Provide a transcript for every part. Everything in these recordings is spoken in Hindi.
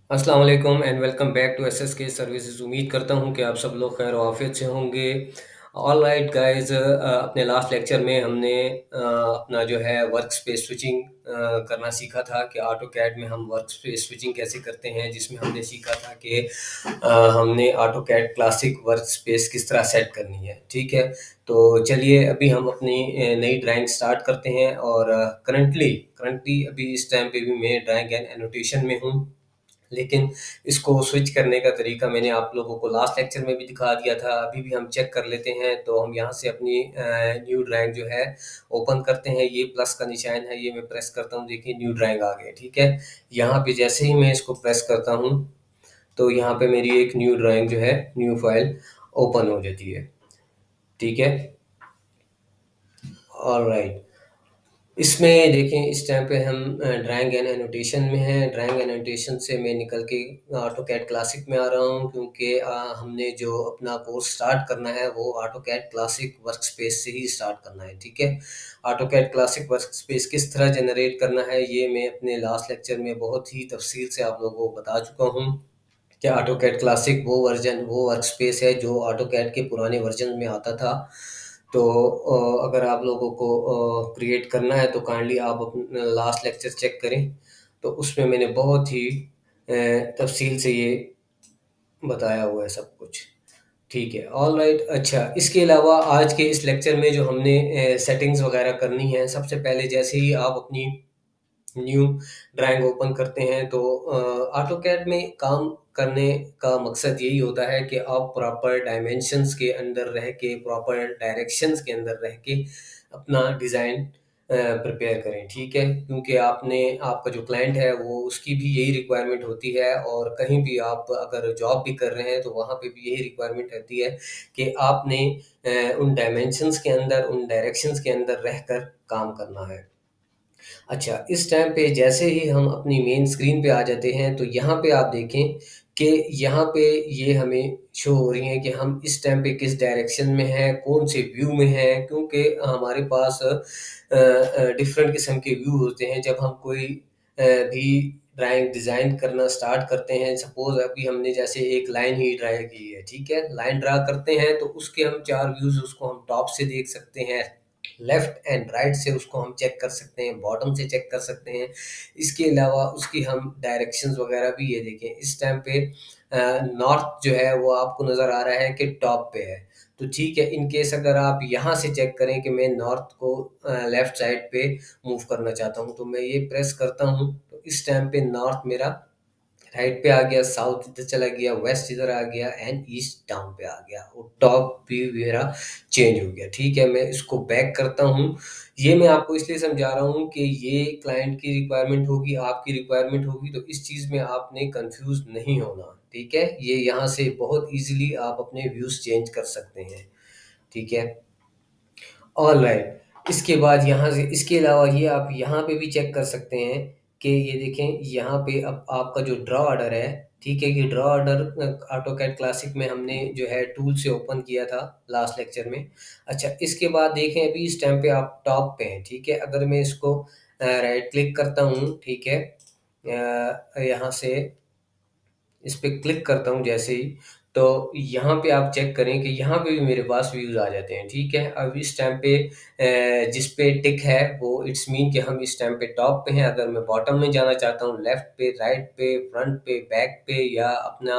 अस्सलाम वालेकुम and welcome back to SSK services. उम्मीद करता हूँ कि आप सब लोग खैर आफियत से होंगे। ऑल राइट गाइस, अपने लास्ट लेक्चर में हमने अपना जो है वर्क स्पेस स्विचिंग करना सीखा था कि ऑटो कैड में हम वर्क स्पेस स्विचिंग कैसे करते हैं, जिसमें हमने सीखा था कि हमने AutoCAD classic workspace किस तरह सेट करनी है। ठीक है, तो चलिए अभी हम अपनी नई ड्राइंग स्टार्ट करते हैं। और करंटली करंटली अभी इस टाइम पे भी मैं ड्राइंग एंड एनोटेशन में हूँ, लेकिन इसको स्विच करने का तरीका मैंने आप लोगों को लास्ट लेक्चर में भी दिखा दिया था। अभी भी हम चेक कर लेते हैं। तो हम यहाँ से अपनी न्यू ड्राइंग जो है ओपन करते हैं। ये प्लस का निशान है, ये मैं प्रेस करता हूँ, देखिए न्यू ड्राइंग आ गई। ठीक है, यहाँ पे जैसे ही मैं इसको प्रेस करता हूँ तो यहाँ पे मेरी एक न्यू ड्राइंग जो है, न्यू फाइल ओपन हो जाती है। ठीक है, ऑल राइट। इसमें देखें, इस टाइम पे हम ड्राइंग एंड एनोटेशन में हैं। ड्राइंग एंड एनोटेशन से मैं निकल के ऑटो कैड क्लासिक में आ रहा हूँ, क्योंकि हमने जो अपना कोर्स स्टार्ट करना है वो AutoCAD classic workspace से ही स्टार्ट करना है। ठीक है, AutoCAD classic workspace किस तरह जनरेट करना है ये मैं अपने लास्ट लेक्चर में बहुत ही तफसील से आप लोगों को बता चुका हूँ कि ऑटो कैड क्लासिक वो वर्क स्पेस है जो ऑटो कैड के पुराने वर्जन में आता था। तो अगर आप लोगों को क्रिएट करना है तो काइंडली आप अपना लास्ट लेक्चर चेक करें, तो उसमें मैंने बहुत ही तफसील से ये बताया हुआ है सब कुछ। ठीक है, ऑल राइट। अच्छा, इसके अलावा आज के इस लेक्चर में जो हमने सेटिंग्स वगैरह करनी है, सबसे पहले जैसे ही आप अपनी न्यू ड्राइंग ओपन करते हैं तो ऑटोकैड में काम करने का मकसद यही होता है कि आप प्रॉपर डायमेंशंस के अंदर रह के, प्रॉपर डायरेक्शंस के अंदर रह के अपना डिज़ाइन प्रिपेयर करें। ठीक है, क्योंकि आपने आपका जो क्लाइंट है वो उसकी भी यही रिक्वायरमेंट होती है, और कहीं भी आप अगर जॉब भी कर रहे हैं तो वहाँ पे भी यही रिक्वायरमेंट रहती है कि आपने उन डायमेंशंस के अंदर, उन डायरेक्शंस के अंदर रहकर काम करना है। अच्छा, इस टाइम पे जैसे ही हम अपनी मेन स्क्रीन पे आ जाते हैं तो यहाँ पे आप देखें कि यहाँ पे ये हमें शो हो रही हैं कि हम इस टाइम पे किस डायरेक्शन में हैं, कौन से व्यू में हैं, क्योंकि हमारे पास डिफरेंट किस्म के व्यू होते हैं जब हम कोई भी ड्राइंग डिज़ाइन करना स्टार्ट करते हैं। सपोज़ अभी हमने जैसे एक लाइन ही ड्रा की है, ठीक है? लाइन ड्रा करते हैं तो उसके हम 4 व्यूज़, उसको हम टॉप से देख सकते हैं, लेफ्ट एंड राइट से उसको हम चेक कर सकते हैं, बॉटम से चेक कर सकते हैं। इसके अलावा उसकी हम डायरेक्शंस वगैरह भी, ये देखें इस टाइम पे नॉर्थ जो है वो आपको नज़र आ रहा है कि टॉप पे है। तो ठीक है, इन केस अगर आप यहाँ से चेक करें कि मैं नॉर्थ को लेफ्ट साइड पे मूव करना चाहता हूँ, तो मैं ये प्रेस करता हूँ तो इस टाइम पे नॉर्थ मेरा राइट पे आ गया, साउथ इधर चला गया, वेस्ट इधर आ गया एंड ईस्ट डाउन पे आ गया, और टॉप भी मेरा चेंज हो गया। ठीक है, मैं इसको बैक करता हूँ। ये मैं आपको इसलिए समझा रहा हूँ कि ये क्लाइंट की रिक्वायरमेंट होगी, आपकी रिक्वायरमेंट होगी, तो इस चीज़ में आपने कंफ्यूज नहीं होना। ठीक है, ये यहाँ से बहुत इजीली आप अपने व्यूज़ चेंज कर सकते हैं। ठीक है, ऑल राइट। इसके बाद यहाँ से, इसके अलावा ये आप यहाँ पे भी चेक कर सकते हैं कि ये देखें यहाँ पे अब आपका जो ड्रॉ ऑर्डर है, ठीक है, ये ड्रॉ ऑर्डर ऑटोकैड क्लासिक में हमने जो है टूल से ओपन किया था लास्ट लेक्चर में। अच्छा, इसके बाद देखें अभी इस टाइम पे आप टॉप पे हैं। ठीक है, अगर मैं इसको राइट क्लिक करता हूँ, ठीक है, यहाँ से इस पे क्लिक करता हूँ जैसे ही, तो यहाँ पे आप चेक करें कि यहाँ पे भी मेरे पास व्यूज़ आ जाते हैं। ठीक है, अब इस टाइम पे जिस पे टिक है वो इट्स मीन कि हम इस टाइम पे टॉप पे हैं। अगर मैं बॉटम में जाना चाहता हूँ, लेफ्ट पे, राइट पे, फ्रंट पे, बैक पे, या अपना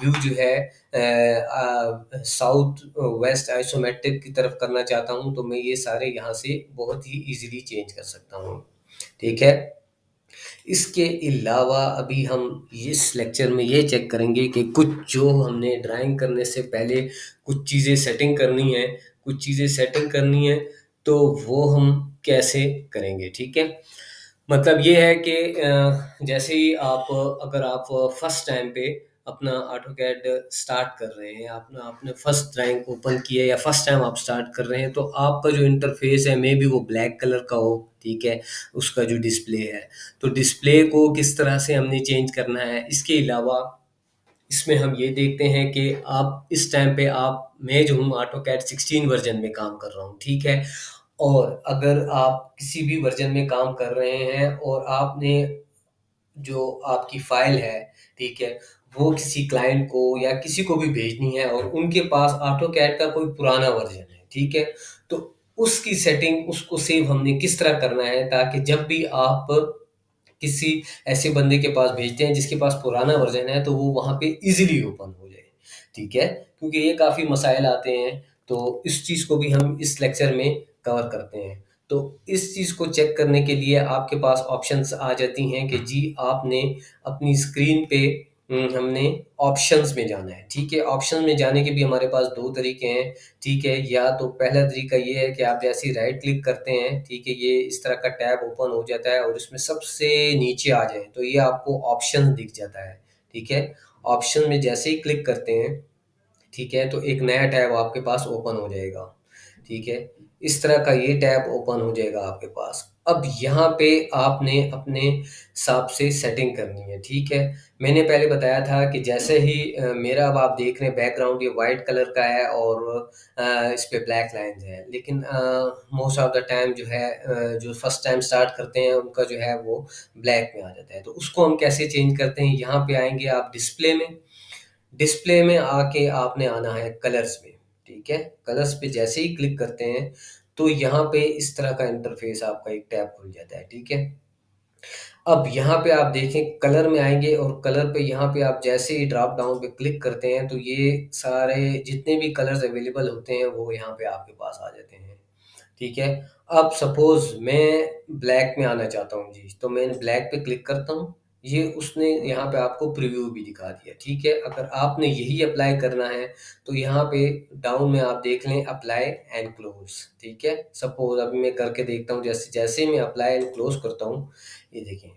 व्यू जो है साउथ वेस्ट आइसोमेट्रिक की तरफ करना चाहता हूँ, तो मैं ये सारे यहाँ से बहुत ही ईज़िली चेंज कर सकता हूँ। ठीक है? इसके अलावा अभी हम इस लेक्चर में ये चेक करेंगे कि कुछ जो हमने ड्राइंग करने से पहले कुछ चीज़ें सेटिंग करनी है, कुछ चीज़ें सेटिंग करनी है, तो वो हम कैसे करेंगे। ठीक है, मतलब ये है कि जैसे ही आप, अगर आप फर्स्ट टाइम पे अपना ऑटोकैड स्टार्ट कर रहे हैं, अपना आपने फर्स्ट ड्राइंग ओपन की है या फर्स्ट टाइम आप स्टार्ट कर रहे हैं, तो आपका जो इंटरफेस है मे बी वो ब्लैक कलर का हो। ठीक है, उसका जो डिस्प्ले है, तो डिस्प्ले को किस तरह से हमने चेंज करना है। इसके अलावा इसमें हम ये देखते हैं कि आप इस टाइम पे, आप, मैं जो हूँ ऑटोकैड 16 वर्जन में काम कर रहा हूँ। ठीक है, और अगर आप किसी भी वर्जन में काम कर रहे हैं और आपने जो आपकी फ़ाइल है, ठीक है? वो किसी क्लाइंट को या किसी को भी भेजनी है और उनके पास ऑटोकैड का कोई पुराना वर्ज़न है, ठीक है? तो उसकी सेटिंग उसको सेव हमने किस तरह करना है ताकि जब भी आप किसी ऐसे बंदे के पास भेजते हैं जिसके पास पुराना वर्ज़न है, तो वो वहाँ पे ईज़िली ओपन हो जाए, ठीक है? क्योंकि ये काफ़ी मसाइल आते हैं, तो इस चीज़ को भी हम इस लेक्चर में कवर करते हैं। तो इस चीज़ को चेक करने के लिए आपके पास ऑप्शंस आ जाती हैं कि जी आपने अपनी स्क्रीन पे हमने ऑप्शंस में जाना है, ठीक है? ऑप्शन में जाने के भी हमारे पास 2 तरीके हैं, ठीक है? या तो पहला तरीका ये है कि आप जैसे ही राइट क्लिक करते हैं, ठीक है? ये इस तरह का टैब ओपन हो जाता है और इसमें सबसे नीचे आ जाएँ, तो ये आपको ऑप्शंस दिख जाता है, ठीक है? ऑप्शन में जैसे ही क्लिक करते हैं, ठीक है? तो एक नया टैब आपके पास ओपन हो जाएगा, ठीक है? इस तरह का ये टैब ओपन हो जाएगा आपके पास। अब यहाँ पे आपने अपने हिसाब से सेटिंग करनी है, ठीक है? मैंने पहले बताया था कि जैसे ही मेरा अब आप देख रहे हैं बैकग्राउंड ये व्हाइट कलर का है और इस पे ब्लैक लाइन्स हैं। लेकिन मोस्ट ऑफ द टाइम जो है जो फर्स्ट टाइम स्टार्ट करते हैं उनका जो है वो ब्लैक में आ जाता है। तो उसको हम कैसे चेंज करते हैं? यहाँ पे आएँगे आप डिस्प्ले में, डिस्प्ले में आके आपने आना है कलर्स में, ठीक है? कलर्स पे जैसे ही क्लिक करते हैं, तो यहाँ पे इस तरह का इंटरफ़ेस आपका एक टैब खुल जाता है, ठीक है? अब यहाँ पे आप देखें कलर में आएँगे और कलर पे यहाँ पे आप जैसे ही ड्रॉप डाउन पे क्लिक करते हैं, तो ये सारे जितने भी कलर्स अवेलेबल होते हैं, वो यहाँ पे आपके पास आ जाते हैं। ठीक है? अब सपोज़ मैं ब्लैक में आना चाहता हूँ जी, तो मैं ब्लैक पे क्लिक करता हूँ, ये उसने यहाँ पे आपको प्रीव्यू भी दिखा दिया, ठीक है? अगर आपने यही अप्लाई करना है, तो यहाँ पे डाउन में आप देख लें अप्लाई एंड क्लोज़, ठीक है? सपोज़ अभी मैं करके देखता हूँ, जैसे जैसे ही मैं अप्लाई एंड क्लोज़ करता हूँ, ये देखें,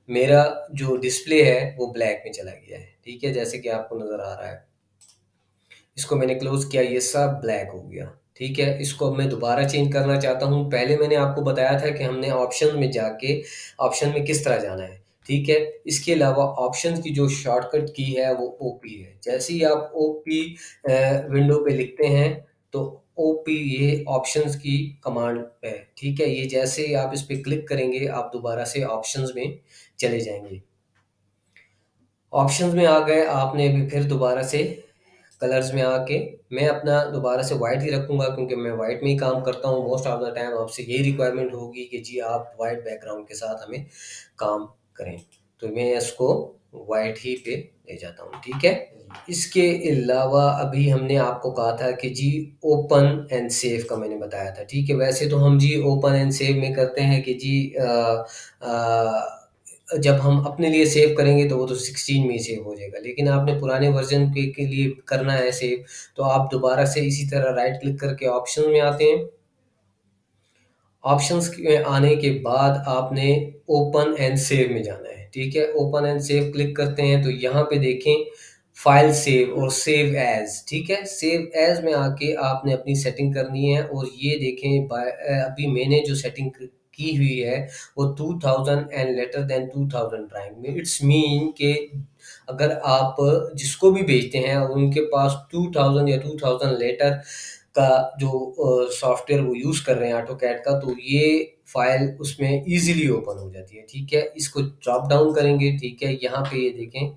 मेरा जो डिस्प्ले है, वो ब्लैक में चला गया है, ठीक है? जैसे कि आपको नज़र आ रहा है। इसको मैंने क्लोज़ किया, ये सब ब्लैक हो गया, ठीक है? इसको अब मैं दोबारा चेंज करना चाहता हूँ, पहले मैंने आपको बताया था कि हमने ऑप्शन में जाके ऑप्शन में किस तरह जाना है, ठीक है? इसके अलावा ऑप्शंस की जो शॉर्टकट की है वो ओपी है, जैसे ही आप ओपी विंडो पे लिखते हैं, तो ओपी ये ऑप्शंस की कमांड है, ठीक है? ये जैसे ही आप इस पे क्लिक करेंगे, आप दोबारा से ऑप्शंस में चले जाएँगे। ऑप्शंस में आ गए, आपने अभी फिर दोबारा से कलर्स में आके मैं अपना दोबारा से व्हाइट ही रखूँगा क्योंकि मैं व्हाइट में ही काम करता हूँ मोस्ट ऑफ द टाइम आपसे यही रिक्वायरमेंट होगी कि जी आप व्हाइट बैकग्राउंड के साथ हमें काम करें। तो मैं इसको व्हाइट ही पे ले जाता हूँ, ठीक है? इसके अलावा अभी हमने आपको कहा था कि जी ओपन एंड सेव का मैंने बताया था, ठीक है? वैसे तो हम जी ओपन एंड सेव में करते हैं कि जी जब हम अपने लिए सेव करेंगे तो वो तो 16 में ही सेव हो जाएगा। लेकिन आपने पुराने वर्ज़न के लिए करना है सेव, तो आप दोबारा से इसी तरह राइट क्लिक करके ऑप्शन में आते हैं। ऑप्शंस में आने के बाद आपने ओपन एंड सेव में जाना है, ठीक है? ओपन एंड सेव क्लिक करते हैं तो यहाँ पे देखें फाइल सेव और सेव एज़, ठीक है? सेव एज़ में आके आपने अपनी सेटिंग करनी है और ये देखें अभी मैंने जो सेटिंग की हुई है वो 2000 एंड लेटर देन 2000 ड्राइंग में इट्स मीन कि अगर आप जिसको भी भेजते हैं और उनके पास 2000 या 2000 लेटर का जो सॉफ्टवेयर वो यूज़ कर रहे हैं ऑटोकैड का, तो ये फ़ाइल उसमें ईज़िली ओपन हो जाती है, ठीक है? इसको ड्रॉप डाउन करेंगे, ठीक है? यहाँ पे ये देखें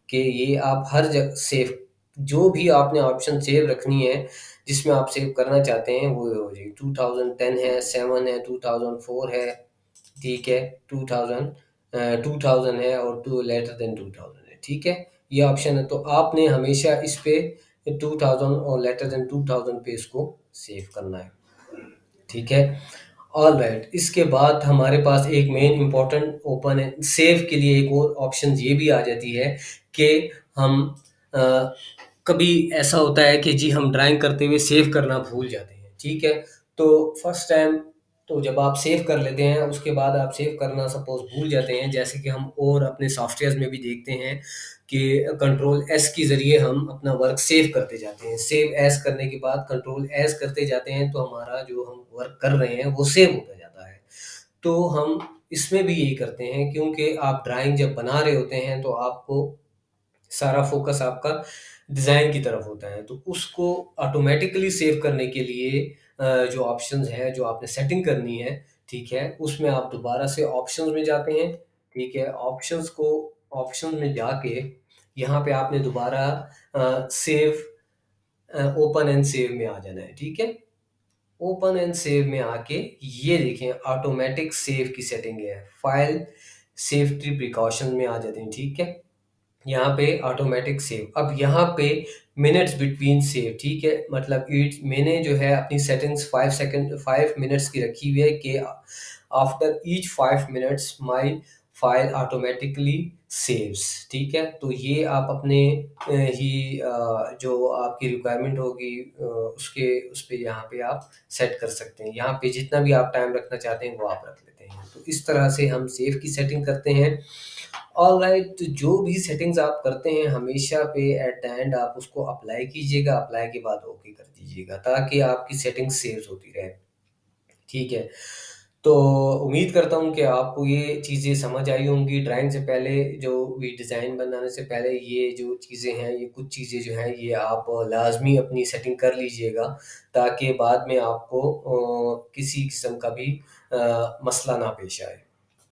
कि ये आप हर जगह सेव जो भी आपने ऑप्शन सेव रखनी है, जिसमें आप सेव करना चाहते हैं, वो हो जाएगी। 2010 है, 7 है, 2004 है, ठीक है? 2000 है और टू लेटर देन 2000 है, ठीक है? ये ऑप्शन है, तो आपने हमेशा इस पे 2000 और लेटर देन 2000 पे इसको सेव करना है, ठीक है? ऑलराइट, इसके बाद हमारे पास एक मेन इम्पोर्टेंट ओपन है सेव के लिए एक और ऑप्शन ये भी आ जाती है कि हम अ, कभी ऐसा होता है कि जी हम ड्राइंग करते हुए सेव करना भूल जाते हैं, ठीक है? तो फर्स्ट टाइम तो जब आप सेव कर लेते हैं, उसके बाद आप सेव करना सपोज़ भूल जाते हैं, जैसे कि हम और अपने सॉफ्टवेयर्स में भी देखते हैं कि कंट्रोल एस के ज़रिए हम अपना वर्क सेव करते जाते हैं। सेव एज़ करने के बाद कंट्रोल एज़ करते जाते हैं, तो हमारा जो हम वर्क कर रहे हैं, वो सेव होता जाता है। तो हम इसमें भी यही करते हैं क्योंकि आप ड्राइंग जब बना रहे होते हैं, तो आपको सारा फ़ोकस आपका डिज़ाइन की तरफ होता है। तो उसको ऑटोमैटिकली सेव करने के लिए जो ऑप्शंस हैं, जो आपने सेटिंग करनी है, ठीक है? उसमें आप दोबारा से ऑप्शंस में जाते हैं, ठीक है? ऑप्शंस में जाके यहाँ पे आपने दोबारा सेव ओपन एंड सेव में आ जाना है, ठीक है? ओपन एंड सेव में आके ये देखें ऑटोमेटिक सेव की सेटिंग है। फाइल सेफ्टी प्रिकॉशन में आ जाते हैं, ठीक है? यहाँ पे ऑटोमेटिक सेव, अब यहाँ पे मिनट्स बिटवीन सेव, ठीक है? मतलब इट्स मैंने जो है अपनी सेटिंग्स 5 मिनट्स की रखी हुई है कि after each 5 minutes my file automatically saves, ठीक है? तो ये आप अपने जो आपकी रिक्वायरमेंट होगी उस पे यहाँ पे आप सेट कर सकते हैं। यहाँ पे जितना भी आप टाइम रखना चाहते हैं वो आप रख लेते हैं। तो इस तरह से हम सेव की सेटिंग करते हैं। ऑलराइट, तो जो भी सेटिंग्स आप करते हैं हमेशा पे एट द एंड आप उसको अप्लाई कीजिएगा, अप्लाई के बाद ओके कर दीजिएगा ताकि आपकी सेटिंग सेव्स होती रहे, ठीक है? तो उम्मीद करता हूँ कि आपको ये चीज़ें समझ आई होंगी। ड्राइंग से पहले जो भी डिज़ाइन बनाने से पहले ये जो चीज़ें हैं, ये कुछ चीज़ें जो हैं ये आप लाज़मी अपनी सेटिंग कर लीजिएगा ताकि बाद में आपको किसी किस्म का भी मसला ना पेश आए।